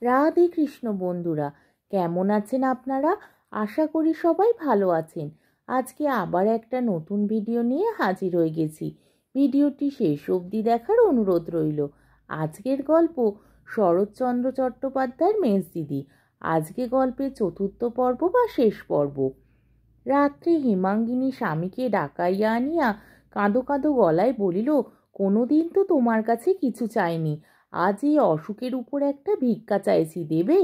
রাধে কৃষ্ণ বন্ধুরা, কেমন আছেন আপনারা? আশা করি সবাই ভালো আছেন। আজকে আবার একটা নতুন ভিডিও নিয়ে হাজির হয়ে গেছি। ভিডিওটি শেষ অবধি দেখার অনুরোধ রইল। আজকের গল্প শরৎচন্দ্র চট্টোপাধ্যায়ের মেজদিদি। আজকে গল্পের চতুর্থ পর্ব বা শেষ পর্ব। রাত্রে হেমাঙ্গিনী স্বামীকে ডাকাইয়া আনিয়া কাঁদো কাঁদো গলায় বলিল, কোনোদিন তো তোমার কাছে কিছু চাইনি, আজ এই অসুখের উপর একটা ভিক্ষা চাইছি, দেবে?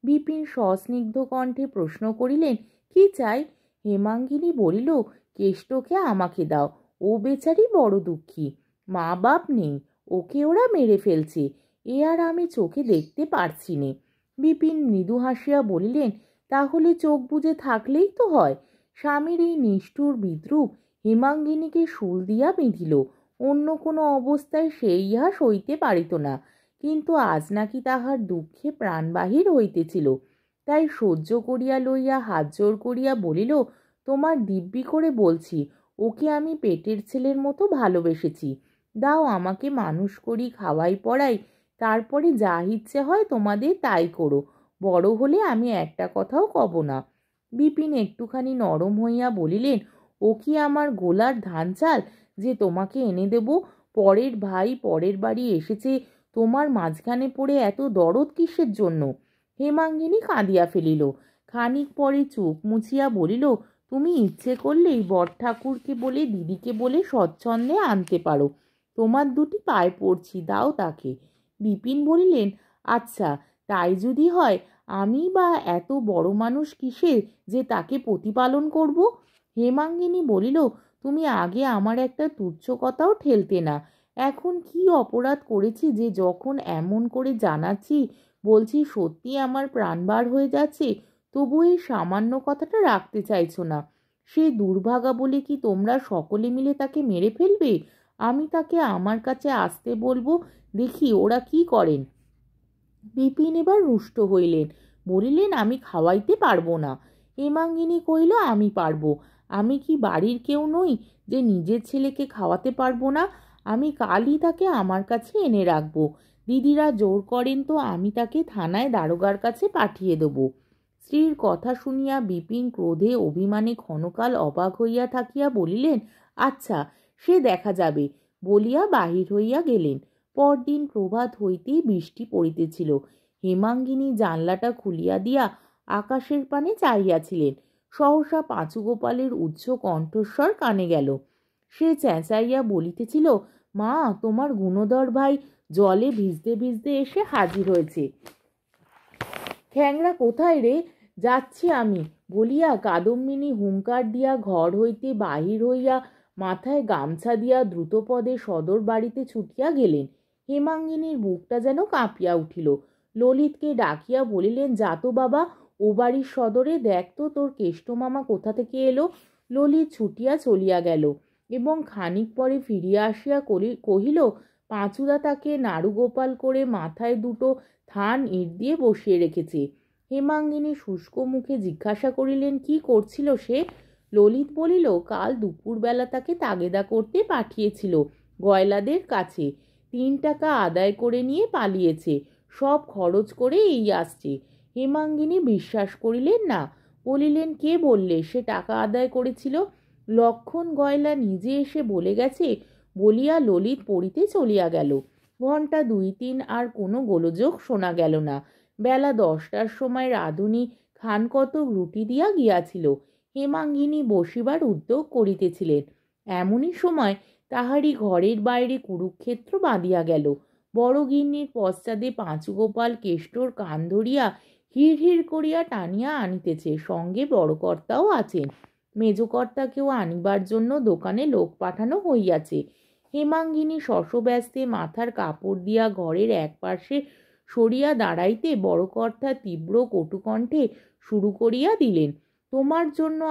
বিপিন সস্নিগ্ধ কণ্ঠে প্রশ্ন করিলেন, কি চাই? হেমাঙ্গিনী বলিল, কেষ্টকে আমাকে দাও, ও বেচারি বড় দুঃখী, মা বাপ নেই, ওকে ওরা মেরে ফেলছে, এ আর আমি চোখে দেখতে পারছি নে। বিপিন মৃদু হাসিয়া বলিলেন, তাহলে চোখ বুজে থাকলেই তো হয়। স্বামীর এই নিষ্ঠুর বিদ্রূপ হেমাঙ্গিনীকে শুল দিয়া বিঁধিল। অন্য কোনো অবস্থায় সে ইহা সইতে পারিত না, কিন্তু আজ নাকি তাহার দুঃখে প্রাণ বাহির হইতেছিল। তাই সহ্য করিয়া লইয়া হাত জোর করিয়া বলিল, তোমার দিব্যি করে বলছি, ওকে আমি পেটের ছেলের মতো ভালোবেসেছি। দাও, আমাকে মানুষ করি, খাওয়াই পড়াই, তারপরে যা ইচ্ছে হয় তোমাদের তাই করো। বড় হলে আমি একটা কথাও কব না। বিপিন একটুখানি নরম হইয়া বলিলেন, ও কি আমার গোলার ধান চাল যে তোমাকে এনে দেব? পরের ভাই পরের বাড়ি এসেছে, তোমার মাঝখানে পড়ে এত দরদ কিসের জন্য? হেমাঙ্গিনী কাঁদিয়া ফেলিল। খানিক পরে চোখ মুছিয়া বলিল, তুমি ইচ্ছে করলেই বর ঠাকুরকে বলে দিদিকে বলে স্বচ্ছন্দে আনতে পারো। তোমার দুটি পায়ে পড়ছি, দাও তাকে। বিপিন বলিলেন, আচ্ছা, তাই যদি হয়, আমি বা এত বড় মানুষ কিসের যে তাকে প্রতিপালন করব? হেমাঙ্গিনী বলিল, তুমি আগে আমার একটা তুচ্ছ কথাও ঠেলতে না। এখন কি অপরাধ করেছি যে যখন এমন করে জানাচ্ছি, বলছি সত্যি আমার প্রাণ বার হয়ে যাচ্ছে, তবু এই সামান্য কথাটা রাখতে চাইছো না? সে দুর্ভাগা বলে কি তোমরা সকলে মিলে তাকে মেরে ফেলবে? আমি তাকে আমার কাছে আসতে বলবো, দেখি ওরা কি করেন। বিপিন এবার রুষ্ট হইলেন, বলিলেন, আমি খাওয়াইতে পারবো না। হেমাঙ্গিনী কহিল, আমি পারবো। আমি কি বাড়ির কেউ নই যে নিজের ছেলেকে খাওয়াতে পারবো না? আমি কালই তাকে আমার কাছে এনে রাখবো। দিদিরা জোর করেন তো আমি তাকে থানায় দারোগার কাছে পাঠিয়ে দেব। স্ত্রীর কথা শুনিয়া বিপিন ক্রোধে অভিমানে ক্ষণকাল অবাক হইয়া থাকিয়া বলিলেন, আচ্ছা, সে দেখা যাবে, বলিয়া বাহির হইয়া গেলেন। পরদিন প্রভাত হইতেই বৃষ্টি পড়িতেছিল। হেমাঙ্গিনী জানলাটা খুলিয়া দিয়া আকাশের পানে চাহিয়াছিলেন। সহসা পাঁচুগোপালের উচ্চ কণ্ঠস্বর কানে গেল। সে চেঁচাইয়া বলিতেছিল, মা, তোমার গুণধর ভাই জলে ভিজতে ভিজতে এসে হাজির হয়েছে। ঠ্যাংরা কোথায় রে? যাচ্ছি আমি, বলিয়া কাদম্বিনী হুঙ্কার দিয়া ঘর হইতে বাহির হইয়া মাথায় গামছা দিয়া দ্রুতপদে সদর বাড়িতে ছুটিয়া গেলেন। হেমাঙ্গিনীর বুকটা যেন কাঁপিয়া উঠিল। ললিতকে ডাকিয়া বলিলেন, যা তো বাবা, ও বাড়ির সদরে দেখ তো তোর কেষ্টমামা কোথা থেকে এলো। ললিত ছুটিয়া চলিয়া গেল এবং খানিক পরে ফিরিয়া আসিয়া কহিল, পাঁচুদা তাকে নাড়ুগোপাল করে মাথায় দুটো থান ইট দিয়ে বসিয়ে রেখেছে। হেমাঙ্গিনী শুষ্ক মুখে জিজ্ঞাসা করিলেন, কি করছিল সে? ললিত বলিল, কাল দুপুরবেলা তাকে তাগেদা করতে পাঠিয়েছিল গয়লাদের কাছে। 3 টাকা আদায় করে নিয়ে পালিয়েছে, সব খরচ করে এই আসছে। হেমাঙ্গিনী বিশ্বাস করিলেন না, বলিলেন, কে বললে সে টাকা আদায় করেছিল? লক্ষণ গয়লা নিজে এসে বলে গেছে, বলিয়া ললিত পড়িতে চলিয়া গেল। ঘণ্টা 2-3 আর কোনো গোলযোগ শোনা গেল না। বেলা 10টার সময় রাঁধুনি খান কতক রুটি দিয়া গিয়াছিল। হেমাঙ্গিনী বসিবার উদ্যোগ করিতেছিলেন। এমনই সময় তাহারই ঘরের বাইরে কুরুক্ষেত্র বাঁধিয়া গেল। বড় গিন্নির পশ্চাদে পাঁচুগোপাল কেষ্টর কান ধরিয়া হিড় হিড় করিয়া টানিয়া আনিতেছে, সঙ্গে বড় কর্তাও আছেন। মেজকর্তাকেও আনিবার জন্য দোকানে লোক পাঠানো হইয়াছে। হেমাঙ্গিনী শশব্যস্তে মাথার কাপড় দিয়া ঘরের এক পার্শ্বে সরিয়া দাঁড়াইতে বড় কর্তা তীব্র কটুকণ্ঠে শুরু করিয়া দিলেন, তোমার জন্য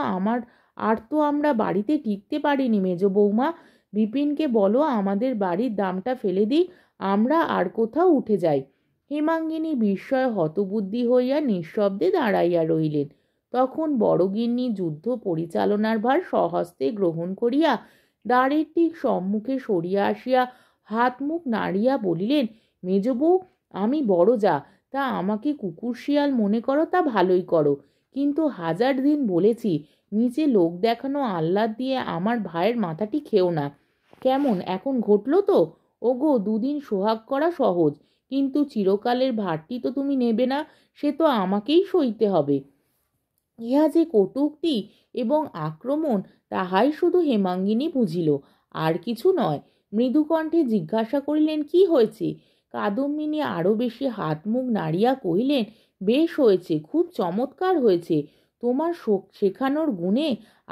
আর তো আমরা বাড়িতে টিকতে পারিনি মেজ বৌমা। বিপিনকে বলো আমাদের বাড়ির দামটা ফেলে দিই, আমরা আর কোথাও উঠে যাই। হেমাঙ্গিনী বিস্ময়ে হতবুদ্ধি হইয়া নিঃশব্দে দাঁড়াইয়া রহিলেন। তখন বড়গিন্নি যুদ্ধ পরিচালনার ভার স্বহস্তে গ্রহণ করিয়া দ্বারের ঠিক সম্মুখে সরিয়া আসিয়া হাত মুখ নাড়িয়া বলিলেন, মেজবউ, আমি বড় যা, তা আমাকে কুকুর শিয়াল মনে করো তা ভালোই করো, কিন্তু 1000 দিন বলেছি নিচে লোক দেখানো আহ্লাদ দিয়ে আমার ভাইয়ের মাথাটি খেও না। কেমন এখন ঘটলো তো? ওগো, 2 দিন সোহাগ করা সহজ, কিন্তু চিরকালের ভারটি তো তুমি নেবে না, সে তো আমাকেই সইতে হবে। ইহা যে কটূক্তি এবং আক্রমণ তাহাই শুধু হেমাঙ্গিনী বুঝিল, আর কিছু নয়। মৃদুকণ্ঠে জিজ্ঞাসা করিলেন, কি হয়েছে? কাদম্বিনী আরও বেশি হাত মুখ নাড়িয়া কহিলেন, বেশ হয়েছে, খুব চমৎকার হয়েছে। তোমার শেখানোর গুণে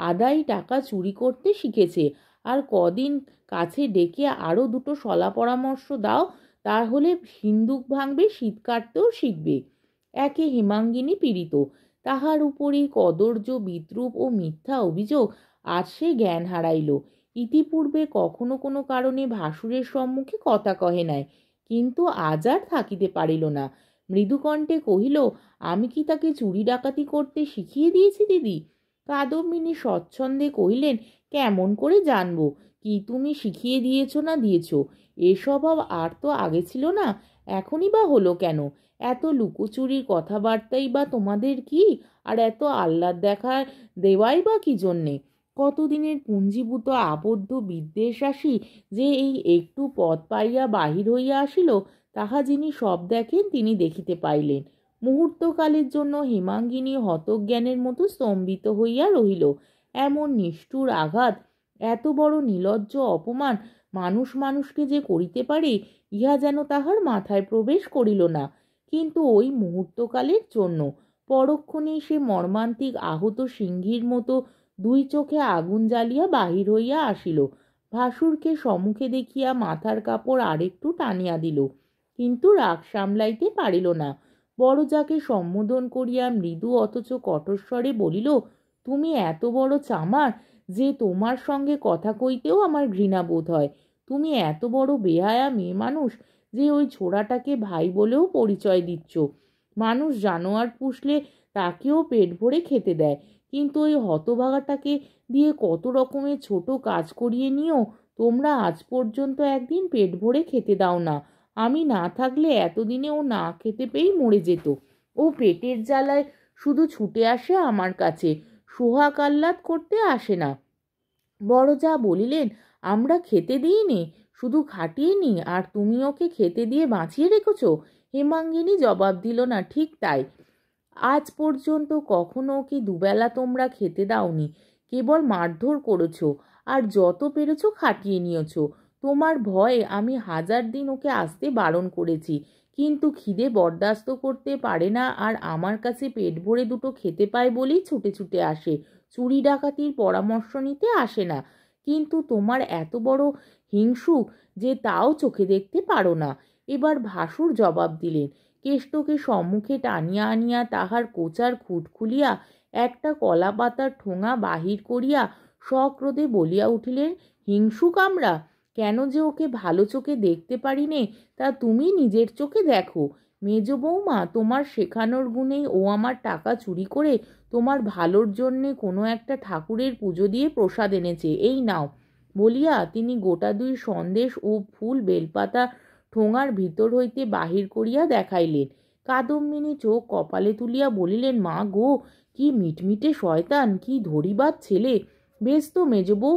আদায় টাকা চুরি করতে শিখেছে। আর কদিন কাছে ডেকে আরও 2টো শলা পরামর্শ দাও, তাহলে সিন্দুক ভাঙবে, শীত কাটতেও শিখবে। একে হেমাঙ্গিনী পীড়িত, তাহার উপরেই কদর্য বিদ্রূপ ও মিথ্যা অভিযোগ। আজ সে জ্ঞান হারাইল। ইতিপূর্বে কখনো কোনো কারণে ভাসুরের সম্মুখে কথা কহে নাই, কিন্তু আজ আর থাকিতে পারিল না। মৃদুকণ্ঠে কহিল, আমি কি তাকে চুরি ডাকাতি করতে শিখিয়ে দিয়েছি দিদি? কাদম্বিনী স্বচ্ছন্দে কহিলেন, কেমন করে জানবো কি তুমি শিখিয়ে দিয়েছ না দিয়েছ? এ স্বভাব আর তো আগে ছিল না, এখনই বা হলো কেন? এত লুকোচুরির কথাবার্তাই বা তোমাদের কি, আর এত আহ্লাদ দেওয়াই বা কি জন্যে? কতদিনের পুঞ্জীভূত আবদ্ধ বিদ্বেষাসী যে এই একটু পথ পাইয়া বাহির হইয়া আসিল, তাহা যিনি সব দেখেন তিনি দেখিতে পাইলেন। মুহূর্তকালের জন্য হেমাঙ্গিনী হতজ্ঞানের মতো স্তম্ভিত হইয়া রহিল। এমন নিষ্ঠুর আঘাত, এত বড় নির্লজ্জ অপমান মানুষ মানুষকে যে করিতে পারে, ইহা যেন তাহার মাথায় প্রবেশ করিল না। কিন্তু ওই মুহূর্তকালের জন্য পরক্ষণেই সে মর্মান্তিক আহত সিংহীর মতো 2 চোখে আগুন জ্বালিয়া বাহির হইয়া আসিল। ভাসুরকে সম্মুখে দেখিয়া মাথার কাপড় আরেকটু টানিয়া দিল, কিন্তু রাগ সামলাইতে পারিল না। বড়জাকে সম্বোধন করিয়া মৃদু অথচ কঠোরস্বরে বলিল, তুমি এত বড় চামার যে তোমার সঙ্গে কথা কইতেও আমার ঘৃণা বোধ হয়। তুমি এত বড় বেহায়া মেয়ে মানুষ যে ওই ছোড়াটাকে ভাই বলেও পরিচয় দিচ্ছ। মানুষ জানোয়ার পুষলে তাকেও পেট ভরে খেতে দেয়, কিন্তু ওই হতভাগাটাকে দিয়ে কত রকমের ছোট কাজ করিয়ে নিও তোমরা আজ পর্যন্ত একদিন পেট ভরে খেতে দাও না। আমি না থাকলে এতদিনে ও না খেতে পেয়েই মরে যেত। ও পেটের জ্বালায় শুধু ছুটে আসে আমার কাছে, সোহাগ আহ্লাদ করতে আসে না। বড়জা বলিলেন, আমরা খেতে দিইনি, শুধু খাটিয়ে নি, আর তুমি ওকে খেতে দিয়ে বাঁচিয়ে রেখেছ? হেমাঙ্গিনী জবাব দিল না, ঠিক তাই। আজ পর্যন্ত কখনো ওকে দুবেলা তোমরা খেতে দাওনি, কেবল মারধর করেছ, আর যত পেরেছ খাটিয়ে নিয়েছ। তোমার ভয়ে আমি 1000 দিন ওকে আসতে বারণ করেছি, কিন্তু খিদে বরদাস্ত করতে পারে না, আর আমার কাছে পেট ভরে 2টো খেতে পায় বলেই ছুটে ছুটে আসে, চুরি ডাকাতির পরামর্শ নিতে আসে না। কিন্তু তোমার এত বড় হিংসুক যে তাও চোখে দেখতে পারো না। এবার ভাসুর জবাব দিলেন। কেষ্টকে সম্মুখে টানিয়া আনিয়া তাহার কোচার খুঁট খুলিয়া একটা কলা পাতার ঠোঙা বাহির করিয়া সক্রোধে বলিয়া উঠিলেন, হিংসুক আমরা? কেন যে ওকে ভালো চোখে দেখতে পারি নে তা তুমি নিজের চোখে দেখো। মেজ বৌমা, তোমার শেখানোর গুণেই ও আমার টাকা চুরি করে তোমার ভালোর জন্যে কোনো একটা ঠাকুরের পুজো দিয়ে প্রসাদ এনেছে, এই নাও। বলিয়া তিনি গোটা 2 সন্দেশ ও ফুল বেলপাতা ঠোঙার ভিতর হইতে বাহির করিয়া দেখাইলেন। কাদম্বিনী চোখ কপালে তুলিয়া বলিলেন, মা গো, কি মিটমিটে শয়তান, কি ধরিবার ছেলে! বেশ তো মেজবউ,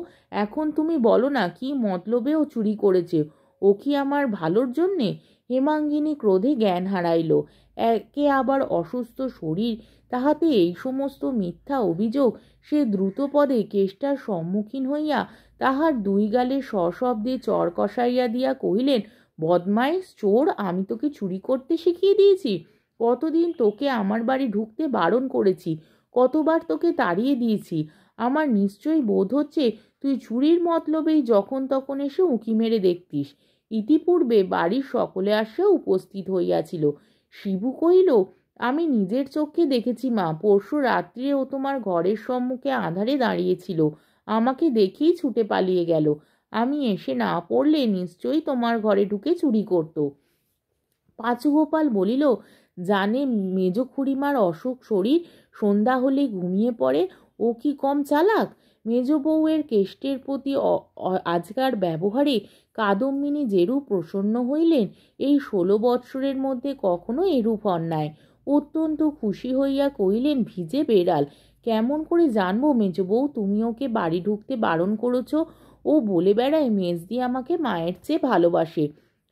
এখন তুমি বলো না কি মতলবে ও চুরি করেছে? ও কি আমার ভালোর জন্যে? হেমাঙ্গিনী ক্রোধে জ্ঞান হারাইল। একে আবার অসুস্থ শরীর, তাহাতে এই সমস্ত মিথ্যা অভিযোগ। সে দ্রুতপদে কেষ্টার সম্মুখীন হইয়া তাহার 2 গালে সশব্দে চর কষাইয়া দিয়া কহিলেন, বদমাইশ চোর, আমি তোকে চুরি করতে শিখিয়ে দিয়েছি? কতদিন তোকে আমার বাড়ি ঢুকতে বারণ করেছি, কতবার তোকে তাড়িয়ে দিয়েছি। আমার নিশ্চয়ই বোধ হচ্ছে তুই চুরির মতলবেই যখন তখন এসে উঁকি মেরে দেখতিস। ইতিপূর্বে বাড়ির সকলে আসিয়া উপস্থিত হইয়াছিল। শিবু কহিল, আমি নিজের চোখে দেখেছি মা, পরশু রাত্রে ও তোমার ঘরের সম্মুখে আঁধারে দাঁড়িয়েছিল, আমাকে দেখেই ছুটে পালিয়ে গেল। আমি এসে না পড়লে নিশ্চয়ই তোমার ঘরে ঢুকে চুরি করত। পাঁচুগোপাল বলিল, জানে মেজ খুড়িমার অসুখ শরীর, সন্ধ্যা হলে ঘুমিয়ে পড়ে, ও কি কম চালাক? মেজ বউয়ের কেষ্টের প্রতি আজকার ব্যবহারে কাদম্বিনী যেরূপ প্রসন্ন হইলেন, এই 16 বৎসরের মধ্যে কখনো এরূপ হন নাই। অত্যন্ত খুশি হইয়া কহিলেন, ভিজে বেড়াল, কেমন করে জানবো মেজ বউ তুমি ওকে বাড়ি ঢুকতে বারণ করেছ? ও বলে বেড়ায় মেজদি আমাকে মায়ের চেয়ে ভালোবাসে।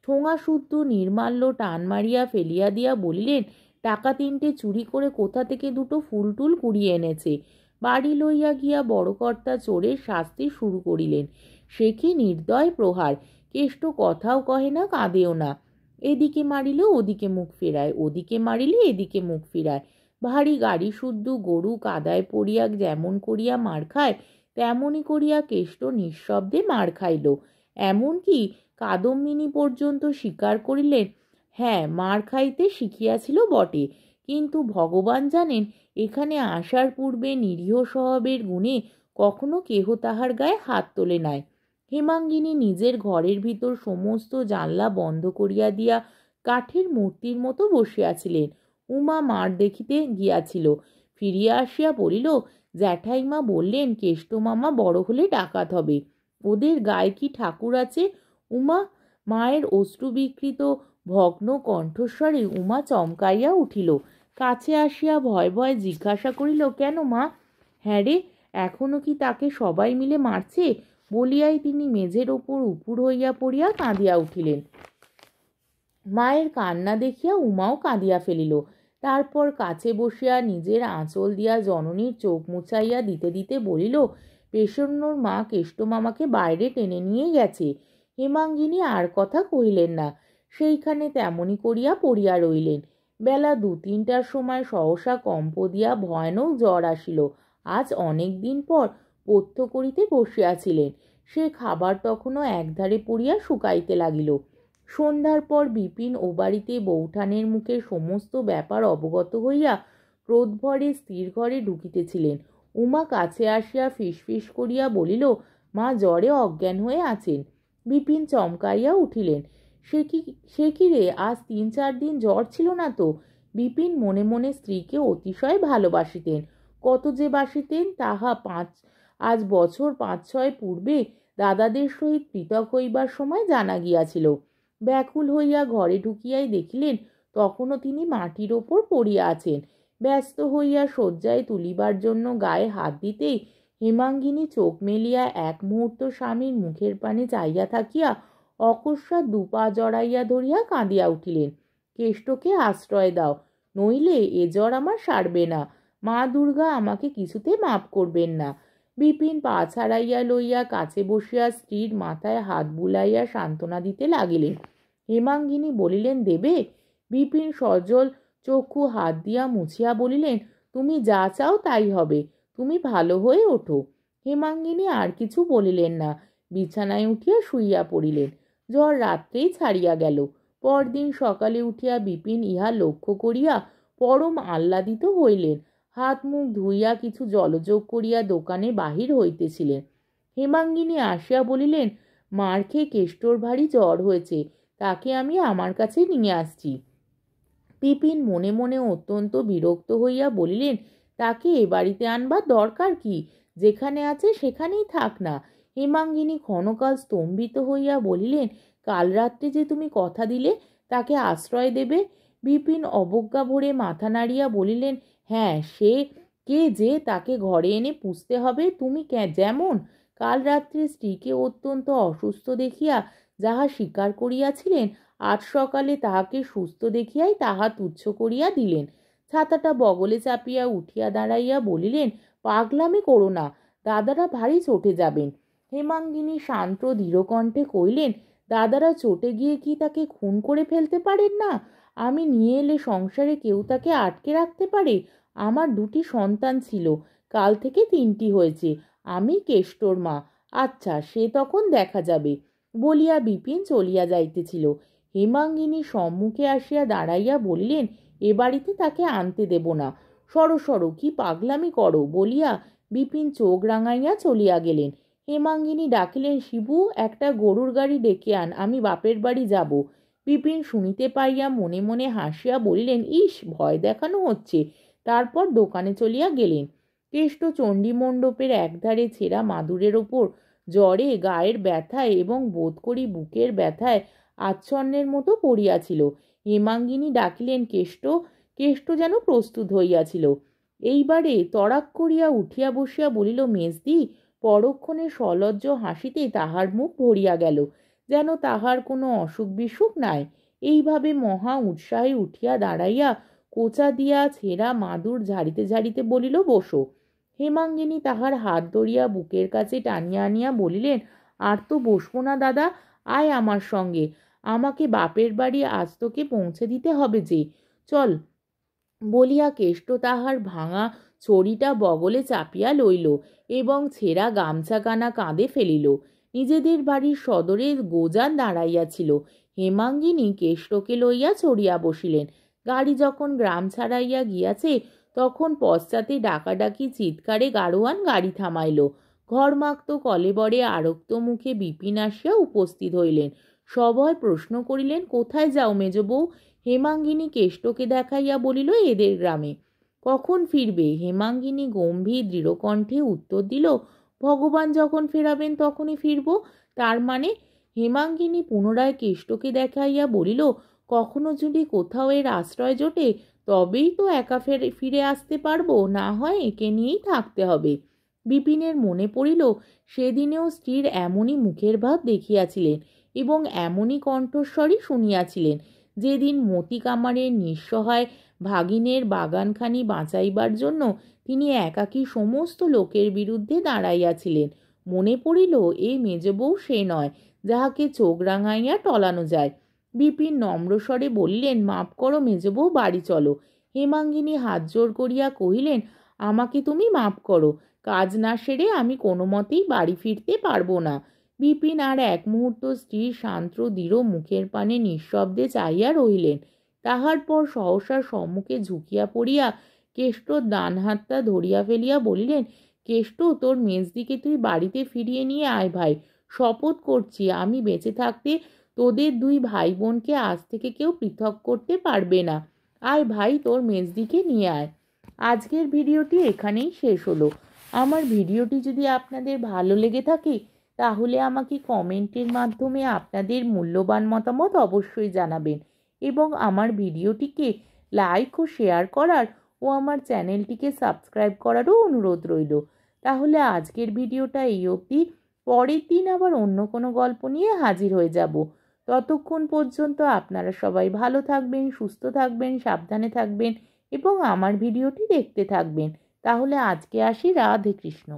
ঠোঙা শুদ্ধ নির্মাল্য টান মারিয়া ফেলিয়া দিয়া বলিলেন, টাকা 3টে চুরি করে কোথা থেকে 2টো ফুলটুল কুড়িয়ে এনেছে। বাড়ি লইয়া গিয়া বড়কর্তা চোরের শাস্তি শুরু করিলেন। সে কি নির্দয় প্রহার! কেষ্ট কথাও কহে না, কাঁদেও না। এদিকে মারিলে ওদিকে মুখ ফেরায়, ওদিকে মারিলে এদিকে মুখ ফিরায়। ভারী গাড়ি শুদ্ধ গরু কাদায় পড়িয়া যেমন করিয়া মার খায়, তেমনি করিয়া কেষ্ট নিঃশব্দে মার খাইল। এমনকি কাদম্বিনী পর্যন্ত স্বীকার করিলেন, হ্যাঁ, মার খাইতে শিখিয়াছিল বটে, কিন্তু ভগবান জানেন এখানে আসার পূর্বে নিরীহ স্বভাবের গুণে কখনো কেহ তাহার গায়ে হাত তোলে নাই। হেমাঙ্গিনী নিজের ঘরের ভিতর সমস্ত জানলা বন্ধ করিয়া দিয়া কাঠের মূর্তির মতো বসিয়াছিলেন। উমা মার দেখিতে গিয়াছিল, ফিরিয়া আসিয়া বলিল, জ্যাঠাইমা বললেন কেষ্ট মামা বড় হলে ডাকাত হবে। ওদের গায়ে কি ঠাকুর আছে? উমা মায়ের অশ্রুবিকৃত ভগ্ন কণ্ঠস্বরে উমা চমকাইয়া উঠিল। কাছে আসিয়া ভয় ভয় জিজ্ঞাসা করিল, কেন মা? হ্যাঁ রে, এখনো কি তাকে সবাই মিলে মারছে? বলিয়াই তিনি মেঝের ওপর উপুর হইয়া পড়িয়া কাঁদিয়া উঠিলেন। মায়ের কান্না দেখিয়া উমাও কাঁদিয়া ফেলিল। তারপর কাছে বসিয়া নিজের আঁচল দিয়া জননীর চোখ মুছাইয়া দিতে দিতে বলিল, পেশন্নর মা কেষ্ট মামাকে বাইরে টেনে নিয়ে গেছে। হেমাঙ্গিনী আর কথা কহিলেন না, সেইখানে তেমনি করিয়া পড়িয়া রইলেন। বেলা 2-3টার সময় সহসা কম্প দিয়া ভয়ানক জ্বর আসিল। আজ অনেক দিন পর পথ্য করিতে বসিয়াছিলেন। সে খাবার তখনও একধারে পড়িয়া শুকাইতে লাগিল। সন্ধ্যার পর বিপিন ও বাড়িতে বৌঠানের মুখে সমস্ত ব্যাপার অবগত হইয়া ক্রোধভরে স্থির ঘরে ঢুকিতেছিলেন। উমা কাছে আসিয়া ফিসফিস করিয়া বলিল, মা জ্বরে অজ্ঞান হয়ে আছেন। বিপিন চমকাইয়া উঠিলেন, সে কি রে, আজ 3-4 দিন জ্বর ছিল না তো? বিপিন মনে মনে স্ত্রীকে অতিশয় ভালোবাসিতেন। কত যে বাসিতেন তাহা আজ বছর 5-6 পূর্বে দাদাদের সহিত পৃথক হইবার সময় জানা গিয়াছিল। ব্যাকুল হইয়া ঘরে ঢুকিয়াই দেখিলেন তখনও তিনি মাটির ওপর পড়িয়া আছেন। ব্যস্ত হইয়া শয্যায় তুলিবার জন্য গায়ে হাত দিতেই হেমাঙ্গিনী চোখ মেলিয়া এক মুহূর্ত স্বামীর মুখের পানে চাইয়া থাকিয়া অকস্মাৎ 2 পা জড়াইয়া ধরিয়া কাঁদিয়া উঠিলেন, কেষ্টকে আশ্রয় দাও, নইলে এ জ্বর আমার সারবে না। মা দুর্গা আমাকে কিছুতে মাপ করবেন না। বিপিন পা ছাড়াইয়া লইয়া কাছে বসিয়া স্ত্রীর মাথায় হাত বুলাইয়া সান্ত্বনা দিতে লাগিলেন। হেমাঙ্গিনী বলিলেন, দেবে? বিপিন সজল চক্ষু হাত দিয়া মুছিয়া বলিলেন, তুমি যা চাও তাই হবে, তুমি ভালো হয়ে ওঠো। হেমাঙ্গিনী আর কিছু বলিলেন না, বিছানায় উঠিয়া শুইয়া পড়িলেন। জ্বর রাত্রেই ছাড়িয়া গেল। পরদিন সকালে উঠিয়া বিপিন ইহা লক্ষ্য করিয়া পরম আহ্লাদিত হইলেন। হাত মুখ ধুইয়া কিছু জলযোগ করিয়া দোকানে বাহির হইতেছিলেন। হেমাঙ্গিনী আসিয়া বলিলেন, মার খেয়ে কেষ্টর ভারী জ্বর হয়েছে, তাকে আমি আমার কাছে নিয়ে আসছি। বিপিন মনে মনে অত্যন্ত বিরক্ত হইয়া বলিলেন, তাকে এ বাড়িতে আনবার দরকার কি? যেখানে আছে সেখানেই থাক না। হেমাঙ্গিনী ক্ষণকাল স্তম্ভিত হইয়া বলিলেন, কাল রাত্রে যে তুমি কথা দিলে তাকে আশ্রয় দেবে। বিপিন অবজ্ঞা ভরে মাথা নাড়িয়া বলিলেন, হ্যাঁ, সে কে যে তাকে ঘরে এনে পুষতে হবে, তুমি যেমন কাল রাত্রে স্ত্রীকে অত্যন্ত অসুস্থ দেখিয়া যাহা স্বীকার করিয়াছিলেন, আজ সকালে তাহাকে সুস্থ দেখিয়াই তাহা তুচ্ছ করিয়া দিলেন। ছাতাটা বগলে চাপিয়া উঠিয়া দাঁড়াইয়া বলিলেন, পাগলামি করো না, দাদারা ভারী চটে যাবেন। হেমাঙ্গিনী শান্ত দৃঢ়কণ্ঠে কইলেন, দাদারা চটে গিয়ে কি তাকে খুন করে ফেলতে পারেন না? আমি নিয়ে এলে সংসারে কেউ তাকে আটকে রাখতে পারে? আমার 2টি সন্তান ছিল, কাল থেকে 3টি হয়েছে, আমি কেষ্টর মা। আচ্ছা, সে তখন দেখা যাবে, বলিয়া বিপিন চলিয়া যাইতেছিল। হেমাঙ্গিনী সম্মুখে আসিয়া দাঁড়াইয়া বলিলেন, এ বাড়িতে তাকে আনতে দেব না। সরো সরো, কি পাগলামি করো, বলিয়া বিপিন চোখ রাঙাইয়া চলিয়া গেলেন। হেমাঙ্গিনী ডাকিলেন, শিবু, একটা গরুর গাড়ি ডেকে আন, আমি বাপের বাড়ি যাব। বিপিন শুনিতে পাইয়া মনে মনে হাসিয়া বলিলেন, ইস, ভয় দেখানো হচ্ছে। তারপর দোকানে চলিয়া গেলেন। কেষ্ট চণ্ডীমণ্ডপের একধারে ছেঁড়া মাদুরের ওপর জ্বরে, গায়ের ব্যথায় এবং বোধ করি বুকের ব্যথায় আচ্ছন্নের মতো পড়িয়াছিল। হেমাঙ্গিনী ডাকিলেন, কেষ্ট। কেষ্ট যেন প্রস্তুত হইয়াছিল। এইবারে তড়াক করিয়া উঠিয়া বসিয়া বলিল, মেজদি। পরক্ষণে সলজ্জ হাসিতে তাহার মুখ ভরিয়া গেল, যেন তাহার কোনো অসুখ বিসুখ নাই। এইভাবে মহা উৎসাহে উঠিয়া দাঁড়াইয়া কোচা দিয়া ছেঁড়া মাদুর ঝাড়িতে ঝাড়িতে বলিল, বসো। হেমাঙ্গিনী তাহার হাত ধরিয়া বুকের কাছে টানিয়া আনিয়া বলিলেন, আর তো বসবো না দাদা, আয় আমার সঙ্গে। আমাকে বাপের বাড়ি আজ তোকে পৌঁছে দিতে হবে যে, চল। বলিয়া কেষ্ট তাহার ভাঙা ছড়িটা বগলে চাপিয়া লইল এবং ছেঁড়া গামছাখানা কাঁধে ফেলিল। নিজেদের বাড়ির সদরে গোজান দাঁড়াইয়াছিল। হেমাঙ্গিনী কেষ্টকে লইয়া চড়িয়া বসিলেন। গাড়ি যখন গ্রাম ছাড়াইয়া গিয়াছে তখন পশ্চাতে ডাকাডাকি চিৎকারে গাড়োয়ান গাড়ি থামাইল। ঘরমাক্ত কলেবরে আরক্ত মুখে বিপিন আসিয়া উপস্থিত হইলেন। সভয় প্রশ্ন করিলেন, কোথায় যাও মেজবউ? হেমাঙ্গিনী কেষ্টকে দেখাইয়া বলিল, এদের গ্রামে। কখন ফিরবে? হেমাঙ্গিনী গম্ভীর দৃঢ়কণ্ঠে উত্তর দিল, ভগবান যখন ফেরাবেন তখনই ফিরব। তার মানে? হেমাঙ্গিনী পুনরায় কেষ্টকে দেখাইয়া বলিল, কখনো যদি কোথাও এর আশ্রয় জোটে তবেই তো একা ফিরে আসতে পারবো, না হয় একে নিয়েই থাকতে হবে। বিপিনের মনে পড়িল সেদিনেও স্ত্রীর এমনই মুখের ভাব দেখিয়াছিলেন এবং এমনই কণ্ঠস্বরই শুনিয়াছিলেন, যেদিন মতি কামারের নিঃসহায় ভাগিনের বাগানখানি বাঁচাইবার জন্য তিনি একাকী সমস্ত লোকের বিরুদ্ধে দাঁড়াইয়াছিলেন। মনে পড়িল এই মেজবউ সে নয় যাহাকে চোখ রাঙাইয়া টলানো যায়। বিপিন নম্রস্বরে বললেন, মাপ করো মেজবউ, বাড়ি চলো। হেমাঙ্গিনী হাত জোর করিয়া কহিলেন, আমাকে তুমি মাপ করো, কাজ না সেরে আমি কোনো মতেই বাড়ি ফিরতে পারবো না। বিপিন আর এক মুহূর্ত স্ত্রীর শান্ত দৃঢ় মুখের পানে নিঃশব্দে চাহিয়া রহিলেন। তাহার পর সহসা সম্মুখে ঝুঁকিয়া পড়িয়া কেষ্টর ডান হাতটা ধরিয়া ফেলিয়া বলিলেন, কেষ্ট, তোর মেজদিকে তুই বাড়িতে ফিরিয়ে নিয়ে আয় ভাই। শপথ করছি আমি বেঁচে থাকতে তোদের দুই ভাই বোনকে আজ থেকে কেউ পৃথক করতে পারবে না। আয় ভাই, তোর মেজদিকে নিয়ে আয়। আজকের ভিডিওটি এখানেই শেষ হলো। আমার ভিডিওটি যদি আপনাদের ভালো লেগে থাকে তাহলে আমাকে কমেন্টের মাধ্যমে আপনাদের মূল্যবান মতামত অবশ্যই জানাবেন এবং আমার ভিডিওটিকে লাইক ও শেয়ার করার ও আমার চ্যানেলটিকে সাবস্ক্রাইব করারও অনুরোধ রইল। তাহলে আজকের ভিডিওটা এই অবধি। পরের দিন আবার অন্য কোনো গল্প নিয়ে হাজির হয়ে যাব। ততক্ষণ পর্যন্ত আপনারা সবাই ভালো থাকবেন, সুস্থ থাকবেন, সাবধানে থাকবেন এবং আমার ভিডিওটি দেখতে থাকবেন। তাহলে আজকে আসি। রাধে কৃষ্ণ।